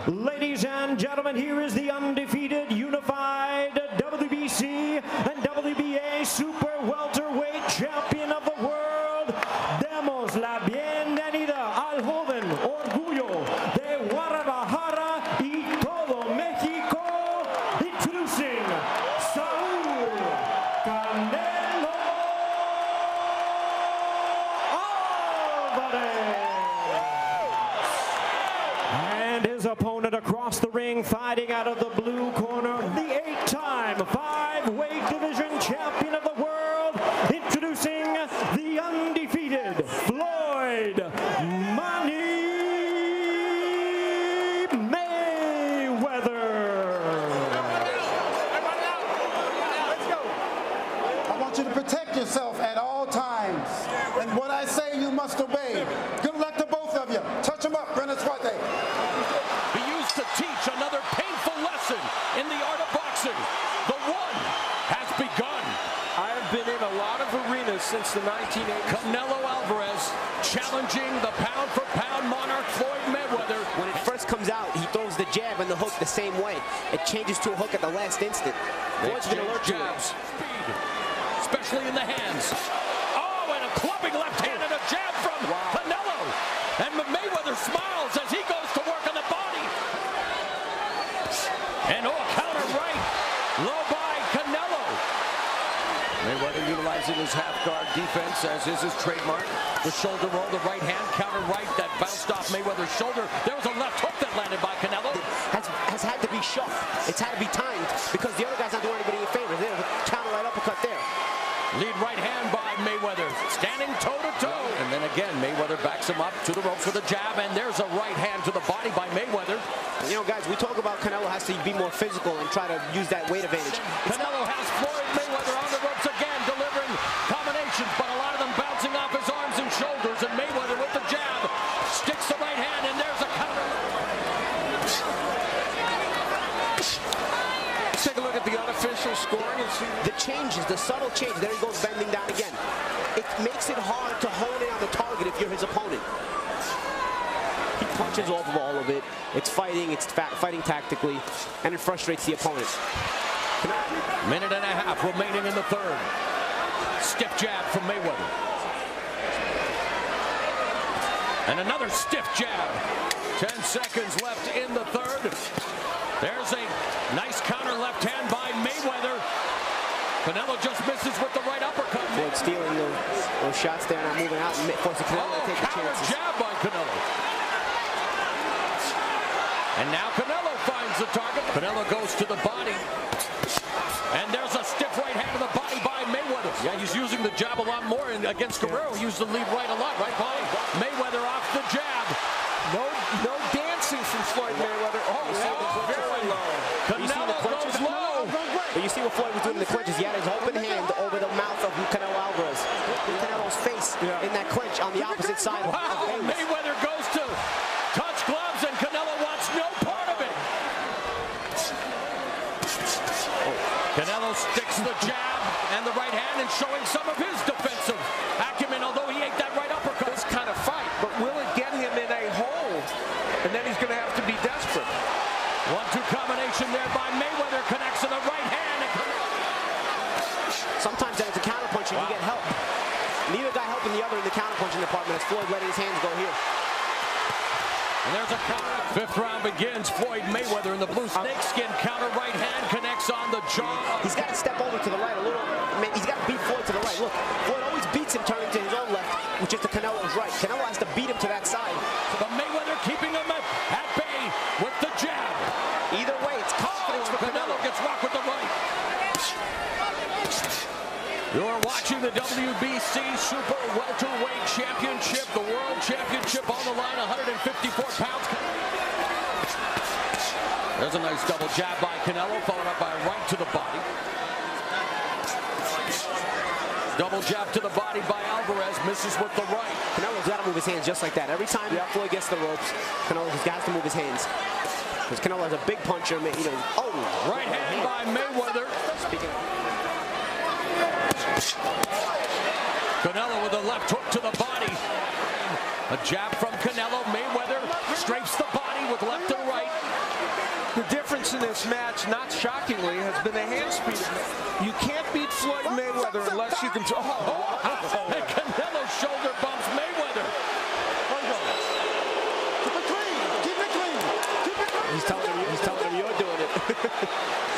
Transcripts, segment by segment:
Ladies and gentlemen, here is the undefeated, unified WBC and WBA Super Welterweight Champion of the world. Demos la bienvenida al joven orgullo de Guadalajara y todo México, introducing Saúl Canelo Alvarez. And his opponent across the ring, fighting out of the blue corner, the 8-time 5-weight division champion of the world, introducing the undefeated Floyd Mayweather. I want you to protect yourself at all times. And what I say, you must obey. Good luck to both of you. Touch them up, Brennan Swate. He used to teach another painful lesson in the art of boxing. The one has begun. I have been in a lot of arenas since the 1980s. Canelo Alvarez challenging the pound-for-pound monarch Floyd Mayweather. When it first comes out, he throws the jab and the hook the same way. It changes to a hook at the last instant. Floyd's been alert to it. Speed, especially in the hands. Oh, and a clubbing left hand and a jab from Canelo. And Mayweather smiles as he goes to work on the body. And counter right, low by Canelo. Mayweather utilizing his half-guard defense, as is his trademark. The shoulder roll, the right hand, counter right that bounced off Mayweather's shoulder. There was a left hook that landed by Canelo. Has had to be sharp. It's had to be timed because the other guy's not doing anybody any favors. There's a counter right uppercut there. Lead right hand by Mayweather, standing toe-to-toe. And then again, Mayweather backs him up to the ropes with a jab, and there's a right hand to the body by Mayweather. You know, guys, we talk about Canelo has to be more physical and try to use that weight advantage. Canelo has Floyd Mayweather on the ropes again, delivering combinations, but a lot of them bouncing off his arms and shoulders, and Mayweather with the jab sticks the right hand, and there's a counter. Take a look at the unofficial scoring and see The changes, the subtle change. There he goes, bending down again. It makes it hard to hone in on the target if you're his opponent. He punches off of all of it. It's fighting tactically, and it frustrates the opponent. Minute and a half remaining in the third. Stiff jab from Mayweather. And another stiff jab. 10 seconds left in the third. There's a nice counter left hand by Mayweather. Canelo just misses with the right uppercut. Floyd stealing those shots there, not moving out, and forcing Canelo to take the chances. Jab by Canelo. And now Canelo finds the target. Canelo goes to the body. And there's a stiff right hand to the body by Mayweather. Yeah, he's using the jab a lot more against Guerrero. He used the lead right a lot, right, Paulie? Mayweather off the jab. no dancing from Floyd Mayweather. Very low. Canelo goes low. But you see what Floyd was doing in the clinches. He had his open hand over the mouth of Canelo Alvarez. Canelo's face in that clinch on the opposite side. Wow, Mayweather goes to touch gloves, and Canelo wants no part of it. Canelo sticks the jab and the right hand and showing some of his defensive acumen, although he ate that right uppercut. This kind of fight, but will it get him in a hole? And then he's going to have to be desperate. 1-2 combination there by Mayweather, connects to the right hand. Sometimes as a counterpuncher, you get help. Neither guy helping the other in the counterpunching department as Floyd letting his hands go here. And there's a counter. Fifth round begins. Floyd Mayweather in the blue snakeskin counter right hand connects on the jaw. He's got to step over to the right a little. He's got to beat Floyd to the right. Look, Floyd always beats him turning to his own left, which is to Canelo's right. Canelo has to beat him to that side. But Mayweather keeping him at bay with the jab. Either way, it's confidence for Canelo. Gets rocked with the right. You're watching the WBC Super Welterweight Championship, the World Championship on the line, 154 pounds. There's a nice double jab by Canelo, followed up by a right to the body. Double jab to the body by Alvarez, misses with the right. Canelo's got to move his hands just like that. Every time Floyd gets the ropes, Canelo has got to move his hands. Because Canelo has a big puncher, right hand by Mayweather. Canelo with a left hook to the body. A jab from Canelo. Mayweather scrapes the body with left and right. The difference in this match, not shockingly, has been the hand speed. You can't beat Floyd Mayweather unless you can... And Canelo shoulder bumps Mayweather. Keep it clean. Keep it clean. Keep it clean. He's telling him you're doing it.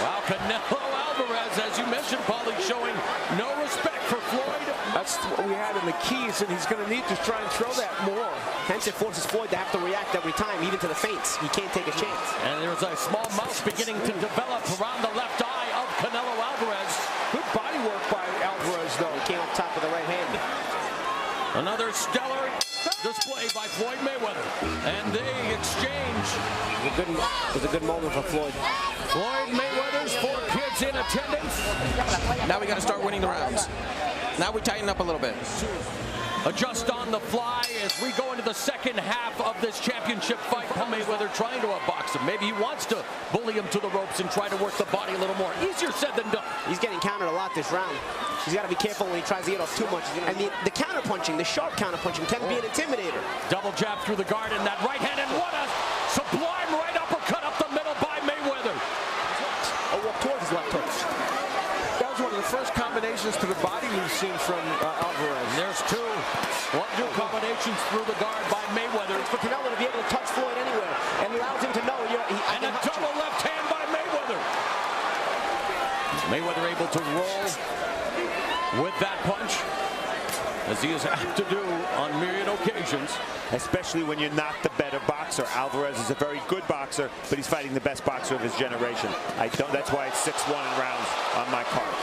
Wow, Canelo Alvarez, as you mentioned, Paulie, showing no respect for Floyd. That's what we had in the keys, and he's going to need to try and throw that more. Hence, it forces Floyd to have to react every time, even to the feints. He can't take a chance. And there's a small mouth beginning to develop around the left eye of Canelo Alvarez. Good body work by Alvarez, though. He came up top with the right hand. Another stellar display by Floyd Mayweather. And they exchange. It was a good moment for Floyd. Floyd Mayweather's 4 kids in attendance. Now we got to start winning the rounds. Now we tighten up a little bit. Adjust on the fly as we go into the second half of this championship fight. Paul Mayweather trying to outbox him. Maybe he wants to bully him to the ropes and try to work the body a little more. Easier said than done. He's getting countered a lot this round. He's got to be careful when he tries to get off too much. And the counter-punching, the sharp counter-punching can be an intimidator. Double jab through the guard and that right hand, and what a sublime right uppercut up the middle by Mayweather. A walk towards his left hook. That was one of the first combinations to the body we've seen from Alvarez. And there's 2 1-2 combinations through the guard by Mayweather. It's for Canelo to be able to touch Floyd anywhere and allows him to know And a double left hand by Mayweather. Mayweather able to roll with that punch, as he is apt to do on myriad occasions. Especially when you're not the better boxer. Alvarez is a very good boxer, but he's fighting the best boxer of his generation. That's why it's 6-1 in rounds on my card.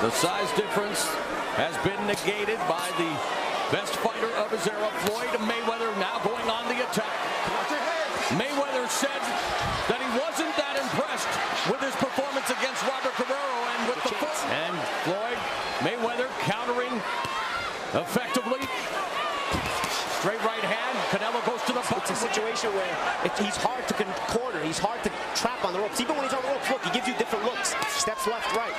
The size difference has been negated by the best fighter of his era, Floyd Mayweather, now going on the attack. Mayweather said that he wasn't that impressed with his performance against Robert Guerrero and with the foot. And Floyd Mayweather countering effectively. Straight right hand. Canelo goes to the bottom. It's a situation where he's hard to corner. He's hard to trap on the ropes. Even when he's on the ropes, look, he gives you different looks. Steps left, right.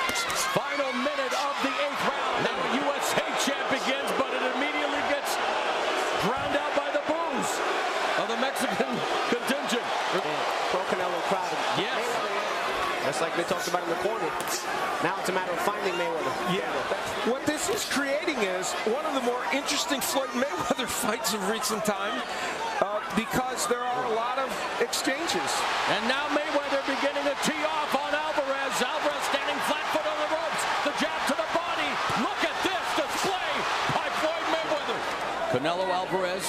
Final minute of the 8th round. Now a USA champ begins, but it immediately gets drowned out by the boos of the Mexican contingent. Pro Canelo crowd. Yes. Just like they talked about in the corner. Now it's a matter of finding Mayweather. Yeah. What this is creating is one of the more interesting Floyd Mayweather fights of recent time because there are a lot of exchanges. And now Mayweather beginning to tee off on Alvarez. Alvarez standing flat-foot on the ropes. The jab to the body. Look at this display by Floyd Mayweather. Canelo Alvarez.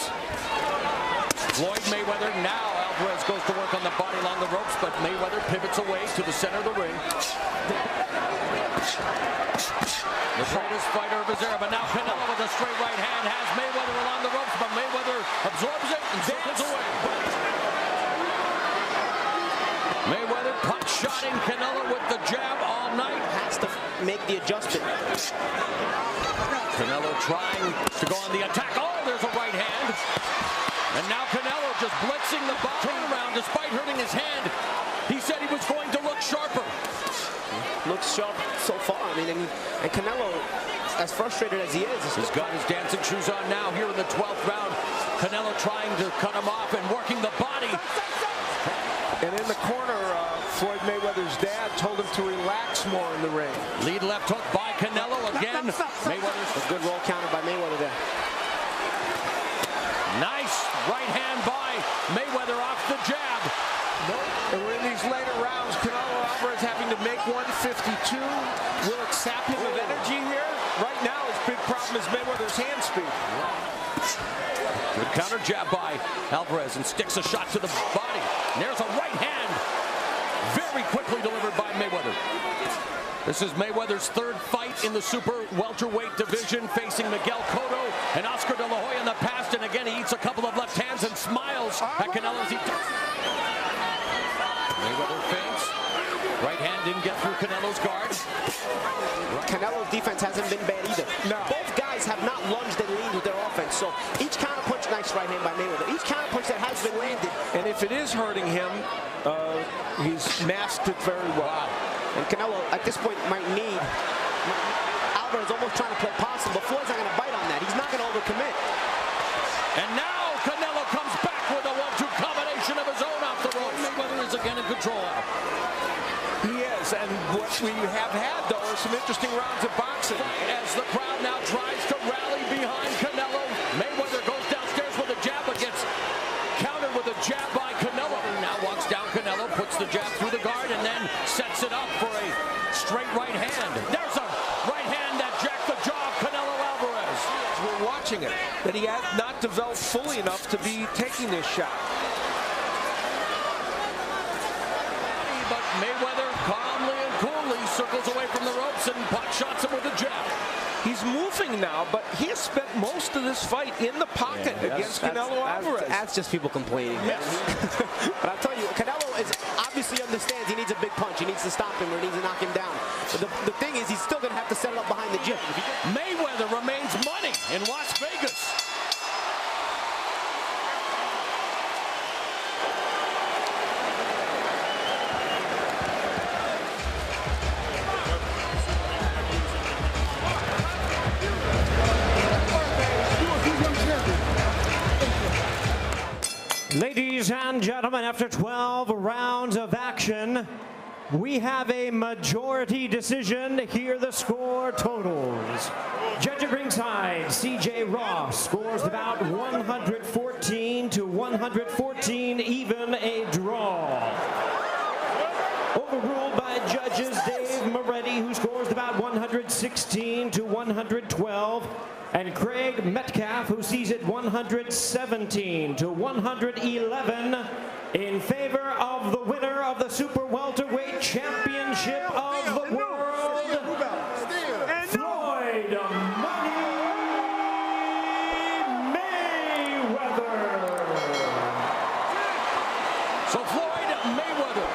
Floyd Mayweather. Now Alvarez goes to work on the body along the ropes, but Mayweather pivots away to the center of the ring. The greatest fighter of his era, but now Canelo with a straight right hand has Mayweather along the ropes, but Mayweather absorbs it and circles away. Mayweather punch-shotting Canelo with the jab all night. Has to make the adjustment. Canelo trying to go on the attack. Oh, there's a right hand. And now Canelo just blitzing the body around despite hurting his hand. He said he was going to look sharper. Looks sharp so far. I mean, and Canelo, as frustrated as he is, he's got his dancing shoes on now here in the 12th round. Canelo trying to cut him off and working the body. And in the corner, Floyd Mayweather's dad told him to relax more in the ring. Lead left hook by Canelo again. Mayweather's a good roll counter by Mayweather there. Nice right hand by Mayweather off the jab. And we're in these later rounds. Canelo Alvarez having to make 152. Will it sap him of energy here? Right now, his big problem is Mayweather's hand speed. Good counter jab by Alvarez and sticks a shot to the body. And there's a right hand. Very quickly delivered by Mayweather. This is Mayweather's 3rd fight in the super welterweight division, facing Miguel Cotto and Oscar De La Hoya in the past. And again, he eats a couple of left hands and smiles at Canelo as he Mayweather feints. Right hand didn't get through Canelo's guard. Canelo's defense hasn't been bad either. No. Both guys have not lunged and leaned with their offense. So each counter punch, nice right hand by Mayweather. Each counter punch that has been landed. And if it is hurting him, he's masked it very well. And Canelo, at this point, might need. Alvarez almost trying to play possum, but Floyd's not going to bite on that. He's not going to overcommit. And now Canelo comes back with a 1-2 combination of his own off the rope. we have had, though, are some interesting rounds of boxing. As the crowd now tries to rally behind Canelo, Mayweather goes downstairs with a jab, but gets countered with a jab by Canelo. Now walks down Canelo, puts the jab through the guard, and then sets it up for a straight right hand. There's a right hand that jacked the jaw of Canelo Alvarez. We're watching it, that he has not developed fully enough to be taking this shot. But Mayweather calmly and coolly circles away from the ropes and pot shots him with a jab. He's moving now, but he has spent most of this fight in the pocket against Canelo Alvarez. That's just people complaining. Yes. But I'll tell you, Canelo obviously understands he needs a big punch. He needs to stop him or he needs to knock him down. But the thing is, he's still going to have to set it up behind the gym. Mayweather remains money in Las Vegas. Ladies and gentlemen, after 12 rounds of action, we have a majority decision. Here the score totals. Judge at ringside, C.J. Ross scores about 114 to 114, even a draw. Overruled by judges Dave Moretti, who scores about 116 to 112. And Craig Metcalf, who sees it 117 to 111 in favor of the winner of the Super Welterweight Championship of the World, Floyd Money Mayweather. So Floyd Mayweather